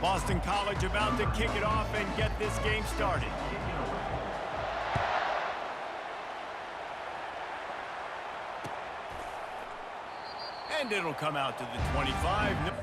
Boston College about to kick it off and get this game started. And it'll come out to the 25.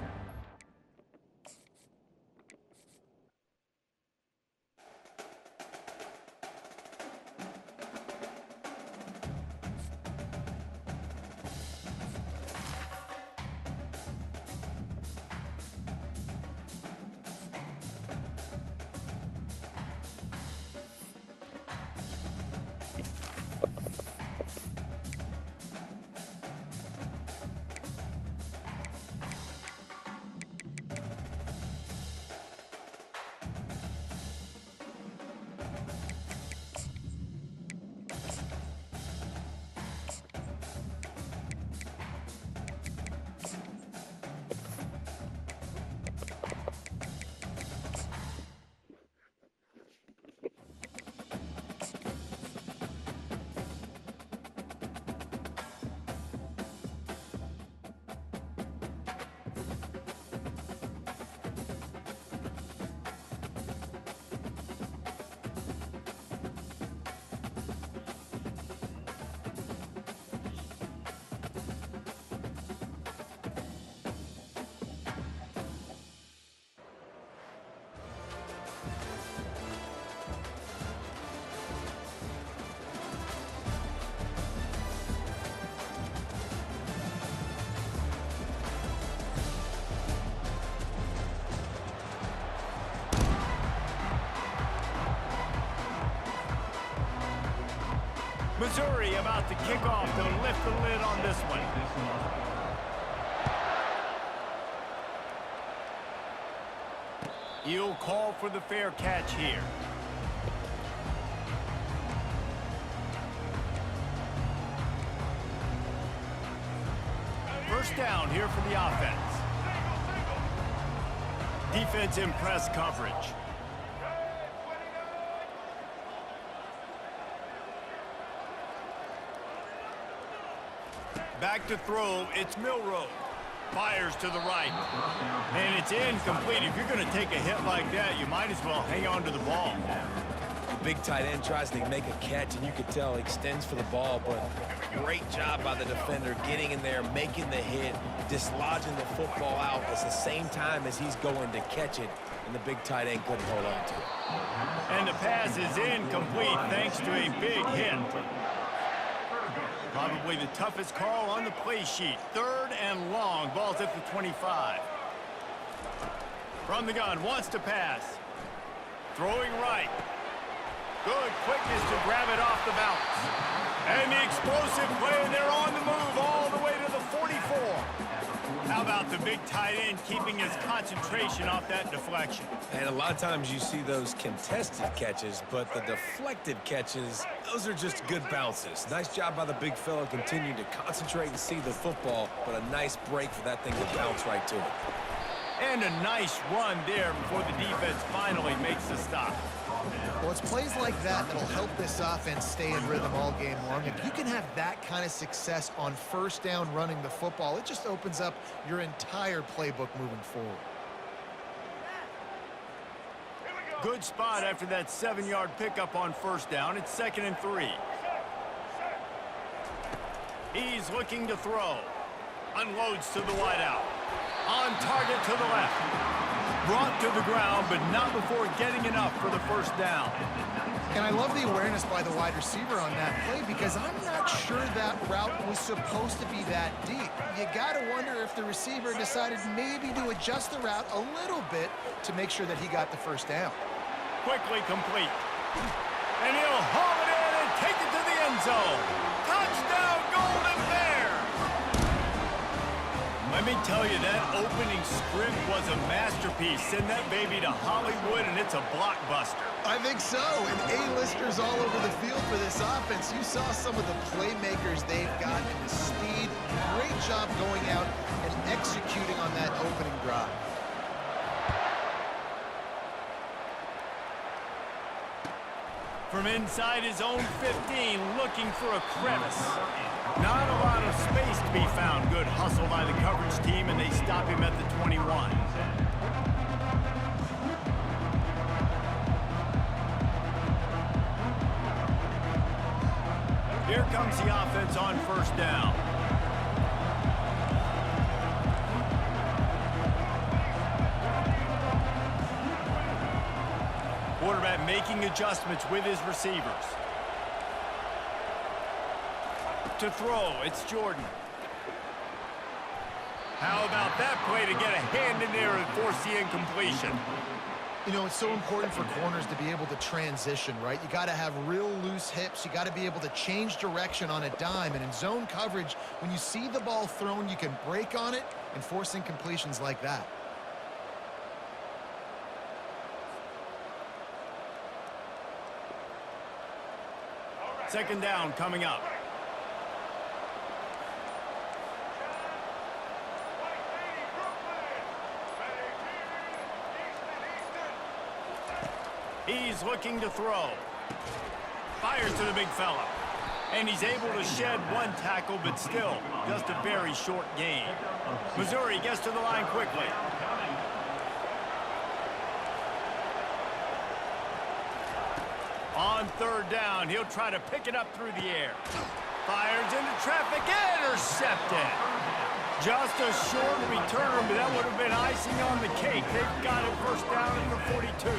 Missouri about to kick off. They'll lift the lid on this one. He'll call for the fair catch here. First down here for the offense. Defense in press coverage. Back to throw, it's Milroe. Fires to the right. And it's incomplete. If you're going to take a hit like that, you might as well hang on to the ball. The big tight end tries to make a catch, and you could tell he extends for the ball, but great job by the defender getting in there, making the hit, dislodging the football out at the same time as he's going to catch it, and the big tight end couldn't hold on to it. And the pass is incomplete thanks to a big hit. Probably the toughest call on the play sheet. Third and long. Ball's at the 25. From the gun, wants to pass. Throwing right. Good quickness to grab it off the bounce. And the explosive play, and they're on the move all the way to the 44. How about the big tight end keeping his concentration off that deflection? And a lot of times you see those contested catches, but the deflected catches, those are just good bounces. Nice job by the big fella continuing to concentrate and see the football, but a nice break for that thing to bounce right to it. And a nice run there before the defense finally makes the stop. Well, it's plays like that that'll help this offense stay in rhythm all game long. If you can have that kind of success on first down running the football, it just opens up your entire playbook moving forward. Good spot after that 7-yard pickup on first down. It's 2nd and 3. He's looking to throw. Unloads to the wideout. On target to the left. Brought to the ground, but not before getting enough for the first down. And I love the awareness by the wide receiver on that play because I'm not sure that route was supposed to be that deep. You got to wonder if the receiver decided maybe to adjust the route a little bit to make sure that he got the first down. Quickly complete. And he'll haul it in and take it to the end zone. Touchdown, Golden Bears! Let me tell you, that opening script was a masterpiece. Send that baby to Hollywood, and it's a blockbuster. I think so, and A-listers all over the field for this offense. You saw some of the playmakers they've got and the speed. Great job going out and executing on that opening drive. From inside his own 15, looking for a crevice. Not a lot of space to be found. Good hustle by the coverage team, and they stop him at the 21. comes the offense on first down. Quarterback making adjustments with his receivers. To throw, it's Jordan. How about that play to get a hand in there and force the incompletion? You know, it's so important for corners to be able to transition, right? You got to have real loose hips. You got to be able to change direction on a dime. And in zone coverage, when you see the ball thrown, you can break on it and force incompletions like that. Second down coming up. He's looking to throw. Fires to the big fella. And he's able to shed one tackle, but still just a very short gain. Missouri gets to the line quickly. On third down, he'll try to pick it up through the air. Fires into traffic, intercepted. Just a short return, but that would have been icing on the cake. They've got it first down at the 42.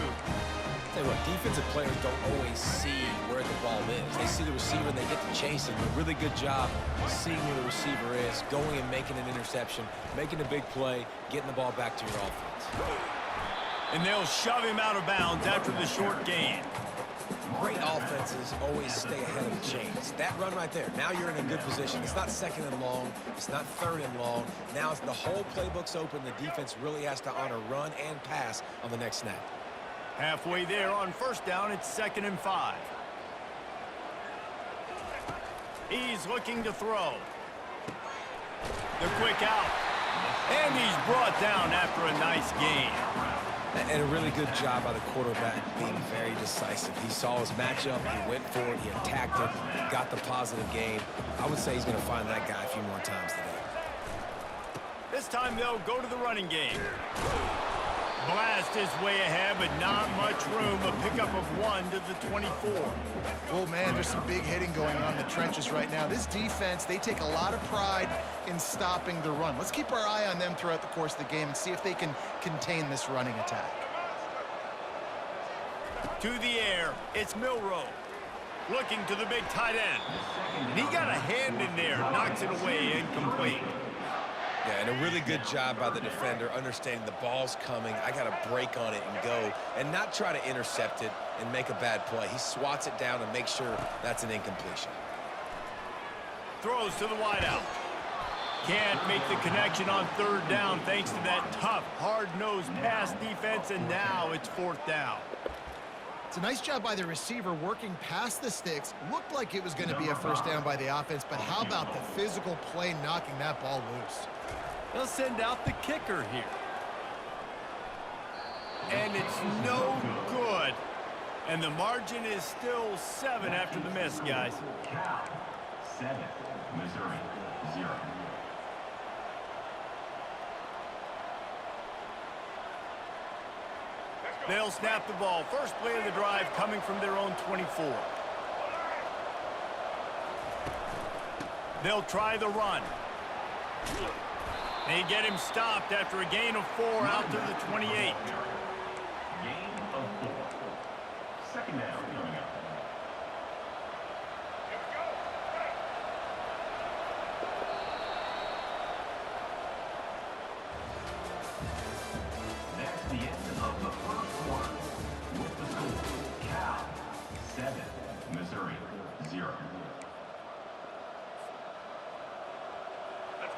Tell you what, defensive players don't always see where the ball is. They see the receiver and they get to chase him. A really good job seeing where the receiver is, going and making an interception, making a big play, getting the ball back to your offense. And they'll shove him out of bounds after the short gain. Great offenses always stay ahead of the chains. That run right there, now you're in a good position. It's not second and long. It's not third and long. Now the whole playbook's open. The defense really has to honor run and pass on the next snap. Halfway there on first down, it's 2nd and 5. He's looking to throw. The quick out. And he's brought down after a nice gain. And a really good job by the quarterback being very decisive. He saw his matchup, he went for it, he attacked it, got the positive gain. I would say he's going to find that guy a few more times today. This time they'll go to the running game. Blast is way ahead, but not much room. A pickup of 1 to the 24. Oh, man, there's some big hitting going on in the trenches right now. This defense, they take a lot of pride in stopping the run. Let's keep our eye on them throughout the course of the game and see if they can contain this running attack. To the air, it's Milroe. Looking to the big tight end. And he got a hand in there, knocks it away, incomplete. Yeah, and a really good job by the defender, understanding the ball's coming. I got to break on it and go, and not try to intercept it and make a bad play. He swats it down and makes sure that's an incompletion. Throws to the wideout. Can't make the connection on third down thanks to that tough, hard-nosed pass defense, and now it's 4th down. It's a nice job by the receiver working past the sticks. Looked like it was going to be a first down by the offense, but how about the physical play knocking that ball loose? They'll send out the kicker here. And it's no good. And the margin is still 7 after the miss, guys. Cal 7, Missouri 0. They'll snap the ball. First play of the drive coming from their own 24. They'll try the run. They get him stopped after a gain of 4 out to the 28. Gain of 4. Second down coming up. That's the end of the first quarter. With the score, Cal 7, Missouri 0.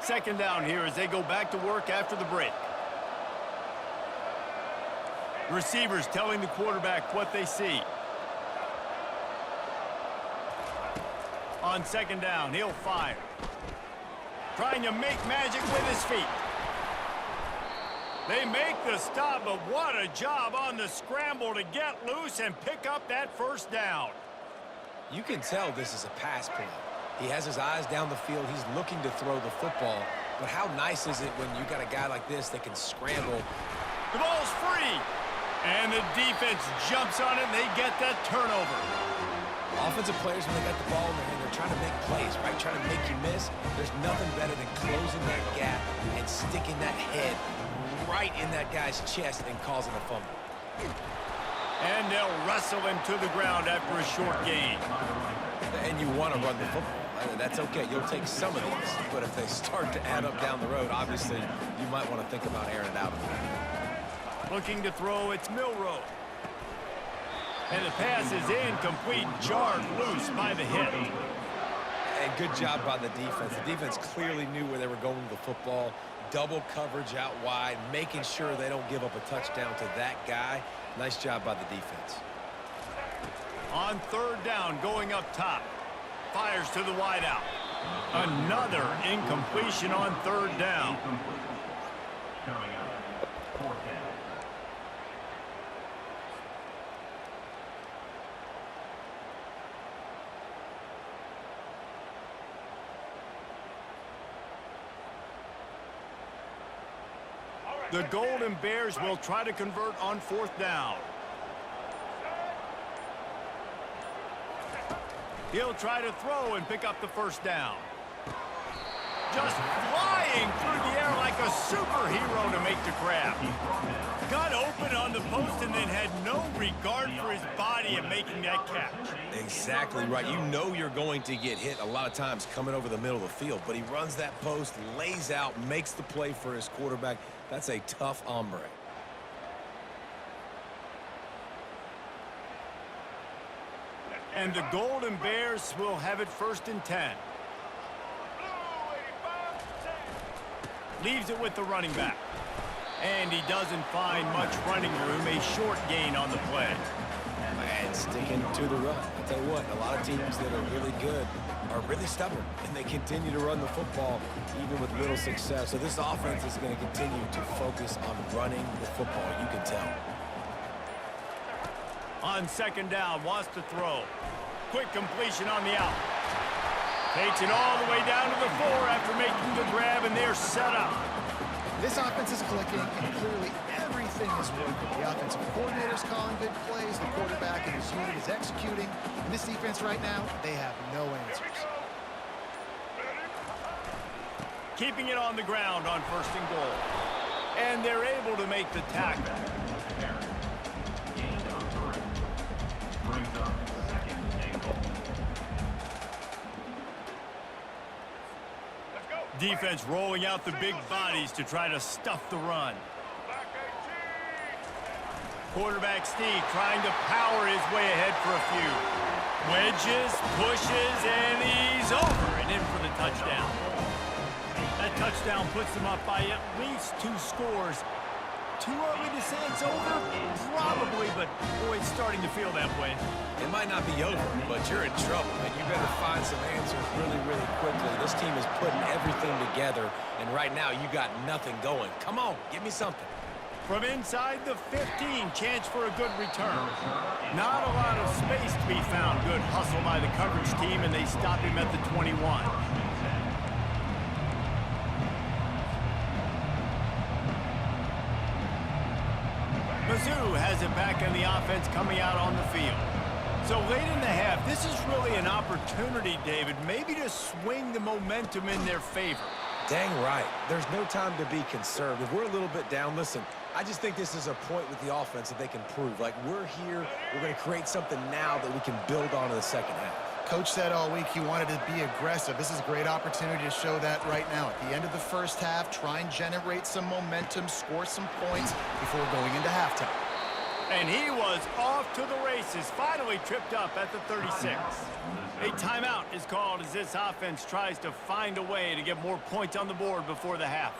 Second down here as they go back to work after the break. Receivers telling the quarterback what they see. On second down, he'll fire. Trying to make magic with his feet. They make the stop, but what a job on the scramble to get loose and pick up that first down. You can tell this is a pass play. He has his eyes down the field. He's looking to throw the football. But how nice is it when you got a guy like this that can scramble? The ball's free. And the defense jumps on it, and they get that turnover. Offensive players, when they got the ball in their hand, they're trying to make plays, right? Trying to make you miss. There's nothing better than closing that gap and sticking that head right in that guy's chest and causing a fumble. And they'll wrestle him to the ground after a short gain. And you want to run the football. That's okay. You'll take some of these. But if they start to add up down the road, obviously, you might want to think about airing it out a bit. Looking to throw, it's Milroe. And the pass is incomplete, jarred loose by the hit. And good job by the defense. The defense clearly knew where they were going with the football. Double coverage out wide, making sure they don't give up a touchdown to that guy. Nice job by the defense. On third down, going up top. Fires to the wideout. Another incompletion on third down. Coming up, fourth down. The Golden Bears will try to convert on fourth down. He'll try to throw and pick up the first down. Just flying through the air like a superhero to make the grab. Got open on the post and then had no regard for his body in making that catch. Exactly right. You know you're going to get hit a lot of times coming over the middle of the field, but he runs that post, lays out, makes the play for his quarterback. That's a tough hombre. And the Golden Bears will have it 1st and 10. Leaves it with the running back. And he doesn't find much running room. A short gain on the play. And sticking to the run. I'll tell you what, a lot of teams that are really good are really stubborn, and they continue to run the football even with little success. So this offense is going to continue to focus on running the football, you can tell. On second down, wants to throw. Quick completion on the out. Takes it all the way down to the 4 after making the grab, and they're set up. This offense is clicking, and clearly everything is working. The offensive coordinator's calling good plays, the quarterback and his unit is executing, and this defense right now, they have no answers. Keeping it on the ground on 1st and goal. And they're able to make the tackle. Gained on 3. Brings up second and goal. Defense rolling out the big bodies to try to stuff the run. Quarterback Steve trying to power his way ahead for a few. Wedges, pushes, and he's over and in for the touchdown. That touchdown puts them up by at least 2 scores. Too early to say it's over? Probably, but boy, it's starting to feel that way. It might not be over, but you're in trouble, and you better find some answers really, really quickly. This team is putting everything together, and right now you got nothing going. Come on, give me something. From inside the 15, chance for a good return. Not a lot of space to be found. Good hustle by the coverage team, and they stop him at the 21. Mizzou has it back in the offense coming out on the field. So late in the half, this is really an opportunity, David, maybe to swing the momentum in their favor. Dang right. There's no time to be conservative. We're a little bit down. Listen, I just think this is a point with the offense that they can prove. Like, we're here, we're going to create something now that we can build on in the second half. Coach said all week he wanted to be aggressive. This is a great opportunity to show that right now. At the end of the first half, try and generate some momentum, score some points before going into halftime. And he was off to the races, finally tripped up at the 36. A timeout is called as this offense tries to find a way to get more points on the board before the half.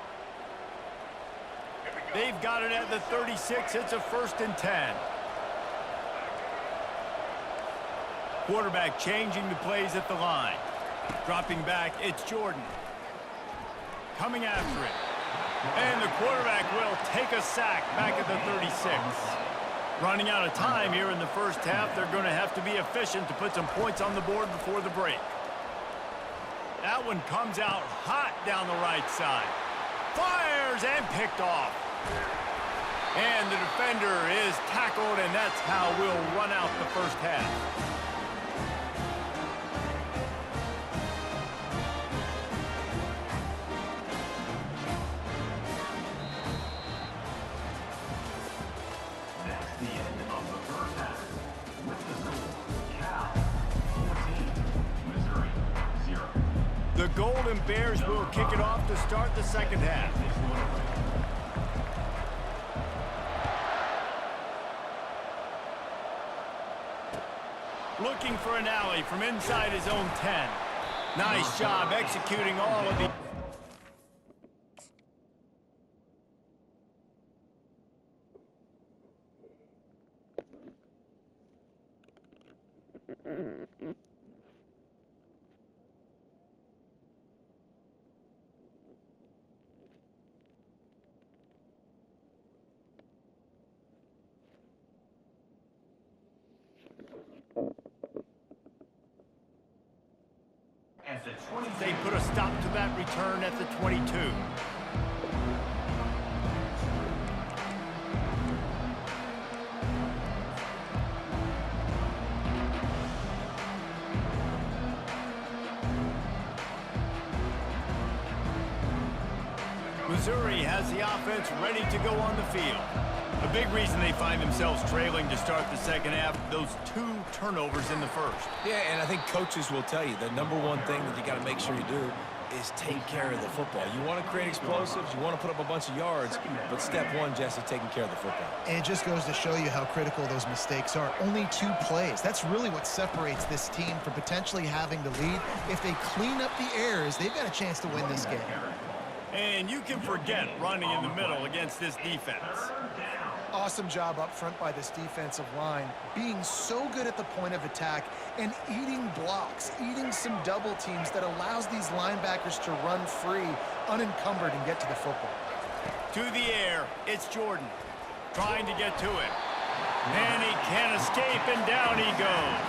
They've got it at the 36. It's a 1st and 10. Quarterback changing the plays at the line. Dropping back, it's Jordan. Coming after it. And the quarterback will take a sack back at the 36. Running out of time here in the first half. They're going to have to be efficient to put some points on the board before the break. That one comes out hot down the right side. Fires and picked off. And the defender is tackled, and that's how we'll run out the first half. Golden Bears will kick it off to start the second half. Looking for an alley from inside his own 10. Nice job executing all of the... They put a stop to that return at the 22. Missouri has the offense ready to go on the field. A big reason they find themselves trailing to start the second half, those 2 turnovers in the first. Yeah, and I think coaches will tell you the number one thing that you got to make sure you do is take care of the football. You want to create explosives, you want to put up a bunch of yards, but step one, Jesse, taking care of the football. And it just goes to show you how critical those mistakes are. Only 2 plays. That's really what separates this team from potentially having the lead. If they clean up the errors, they've got a chance to win this game. And you can forget running in the middle against this defense. Awesome job up front by this defensive line, being so good at the point of attack and eating blocks, eating some double teams that allows these linebackers to run free, unencumbered, and get to the football. To the air, it's Jordan, trying to get to it. And he can't escape, and down he goes.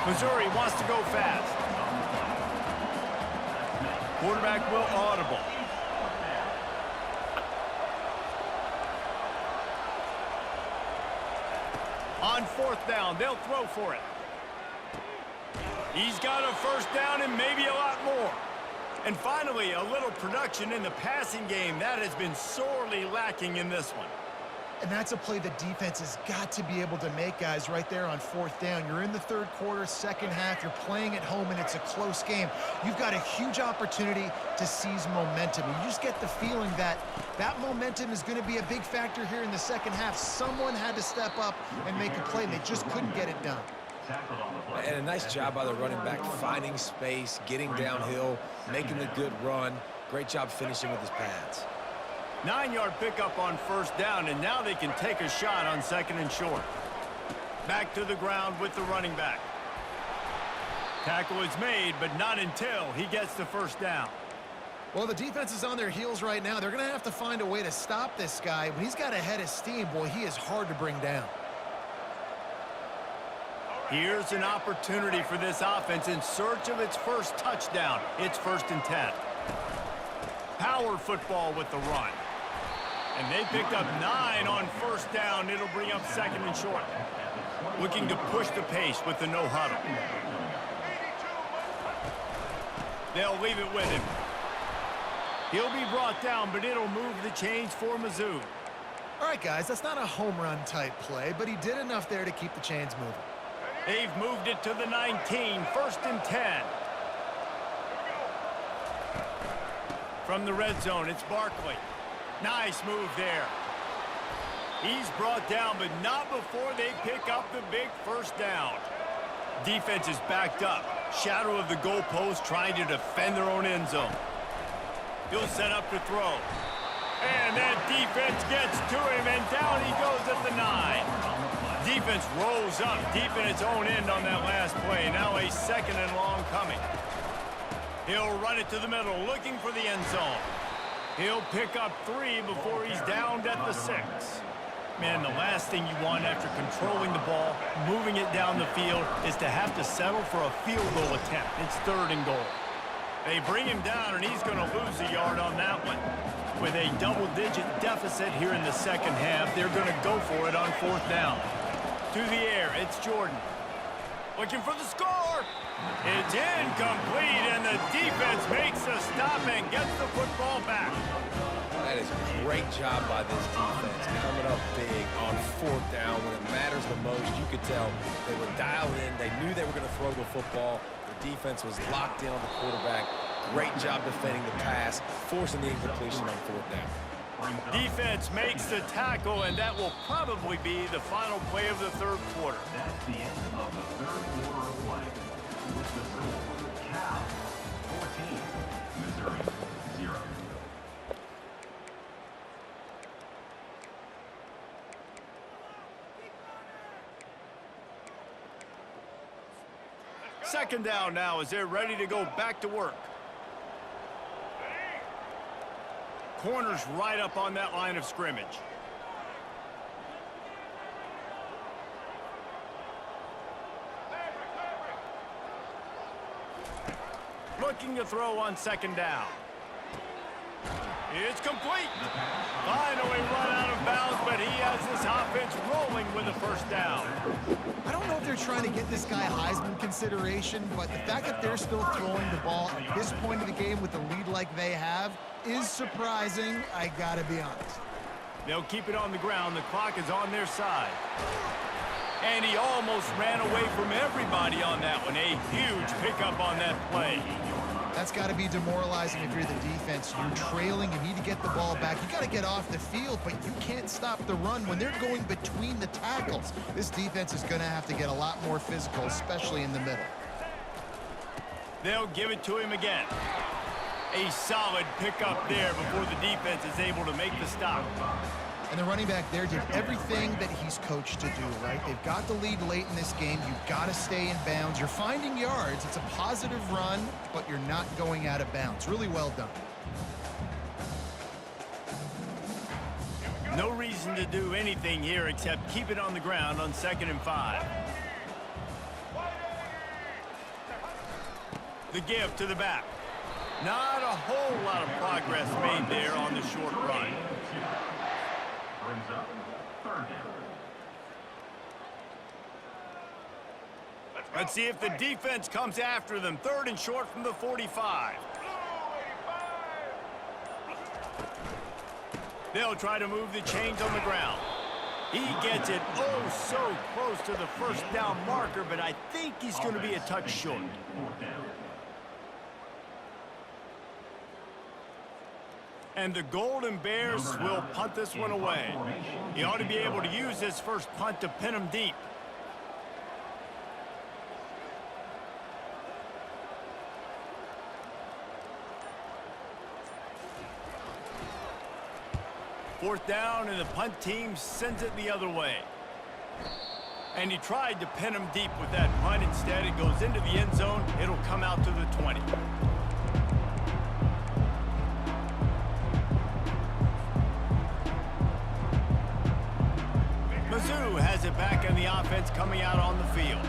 Missouri wants to go fast. Quarterback will audible. On 4th down, they'll throw for it. He's got a first down and maybe a lot more. And finally, a little production in the passing game. That has been sorely lacking in this one. And that's a play the defense has got to be able to make, guys, right there on 4th down. You're in the 3rd quarter, second half. You're playing at home, and it's a close game. You've got a huge opportunity to seize momentum. You just get the feeling that that momentum is going to be a big factor here in the second half. Someone had to step up and make a play, and they just couldn't get it done. And a nice job by the running back, finding space, getting downhill, making the good run. Great job finishing with his pads. 9-yard pickup on 1st down, and now they can take a shot on 2nd and short. Back to the ground with the running back. Tackle is made, but not until he gets the 1st down. Well, the defense is on their heels right now. They're going to have to find a way to stop this guy. When he's got a head of steam, boy, he is hard to bring down. Here's an opportunity for this offense in search of its first touchdown. It's 1st and 10. Power football with the run. And they picked up 9 on 1st down. It'll bring up 2nd and short. Looking to push the pace with the no huddle. They'll leave it with him. He'll be brought down, but it'll move the chains for Mizzou. All right, guys, that's not a home run type play, but he did enough there to keep the chains moving. They've moved it to the 19, 1st and 10. From the red zone, it's Barkley. Nice move there. He's brought down, but not before they pick up the big 1st down. Defense is backed up. Shadow of the goalpost, trying to defend their own end zone. He'll set up to throw. And that defense gets to him, and down he goes at the 9. Defense rolls up deep in its own end on that last play. Now a 2nd and long coming. He'll run it to the middle, looking for the end zone. He'll pick up 3 before he's downed at the 6. Man, the last thing you want after controlling the ball, moving it down the field, is to have to settle for a field goal attempt. It's 3rd and goal. They bring him down, and he's going to lose a yard on that one. With a double-digit deficit here in the second half, they're going to go for it on 4th down. To the air, it's Jordan. Looking for the score. It's incomplete, and the defense makes a stop and gets the football back. That is a great job by this defense, coming up big on 4th down when it matters the most. You could tell they were dialed in. They knew they were going to throw the football. The defense was locked in on the quarterback. Great job defending the pass, forcing the incompletion on 4th down. Defense makes the tackle, and that will probably be the final play of the third quarter. That's the end of the third quarter of play. With the score, Cal 14, Missouri 0. Second down now as they're ready to go back to work. Corners right up on that line of scrimmage. Looking to throw on second down. It's complete. Finally run out of bounds, but he has this offense rolling with a first down. I don't know if they're trying to get this guy Heisman consideration, but the fact that they're still throwing the ball at this point of the game with the lead like they have is surprising, I gotta be honest. They'll keep it on the ground. The clock is on their side. And he almost ran away from everybody on that one. A huge pickup on that play. That's got to be demoralizing if you're the defense. You're trailing, you need to get the ball back. You got to get off the field, but you can't stop the run when they're going between the tackles. This defense is going to have to get a lot more physical, especially in the middle. They'll give it to him again. A solid pickup there before the defense is able to make the stop. And the running back there did everything that he's coached to do, right? They've got the lead late in this game. You've got to stay in bounds. You're finding yards. It's a positive run, but you're not going out of bounds. Really well done. No reason to do anything here except keep it on the ground on 2nd and 5. The give to the back. Not a whole lot of progress made there on the short run. Brings up 3rd down. Let's see if the defense comes after them. 3rd and short from the 45. They'll try to move the chains on the ground. He gets it oh so close to the first down marker, but I think he's going to be a touch short. 4th down. And the Golden Bears will punt this one away. He ought to be able to use this first punt to pin him deep. Fourth down, and the punt team sends it the other way. And he tried to pin him deep with that punt. Instead, it goes into the end zone. It'll come out to the 20. Mizzou has it back, and the offense coming out on the field.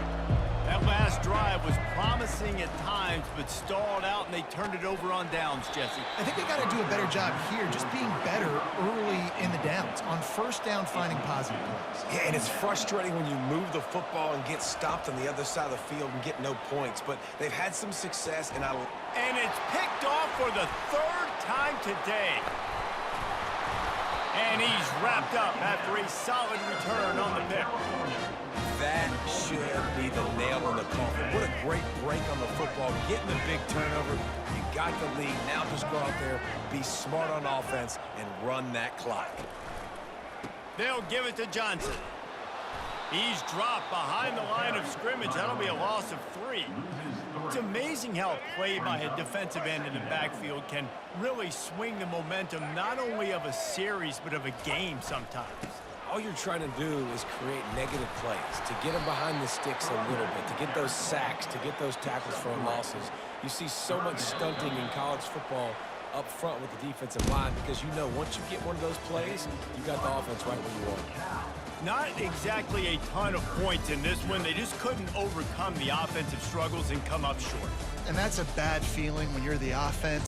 That last drive was promising at times, but stalled out, and they turned it over on downs, Jesse. I think they got to do a better job here, just being better early in the downs. On first down, finding positive plays. Yeah, and it's frustrating when you move the football and get stopped on the other side of the field and get no points. But they've had some success, and it's picked off for the 3rd time today. And he's wrapped up after a solid return on the pick. That should be the nail in the coffin. What a great break on the football, getting the big turnover. You got the lead. Now just go out there, be smart on offense, and run that clock. They'll give it to Johnson. He's dropped behind the line of scrimmage. That'll be a loss of 3. It's amazing how a play by a defensive end in the backfield can really swing the momentum not only of a series but of a game sometimes. All you're trying to do is create negative plays, to get them behind the sticks a little bit, to get those sacks, to get those tackles for losses. You see so much stunting in college football up front with the defensive line because you know once you get one of those plays, you got the offense right where you want it. Not exactly a ton of points in this one. They just couldn't overcome the offensive struggles and come up short. And that's a bad feeling when you're the offense.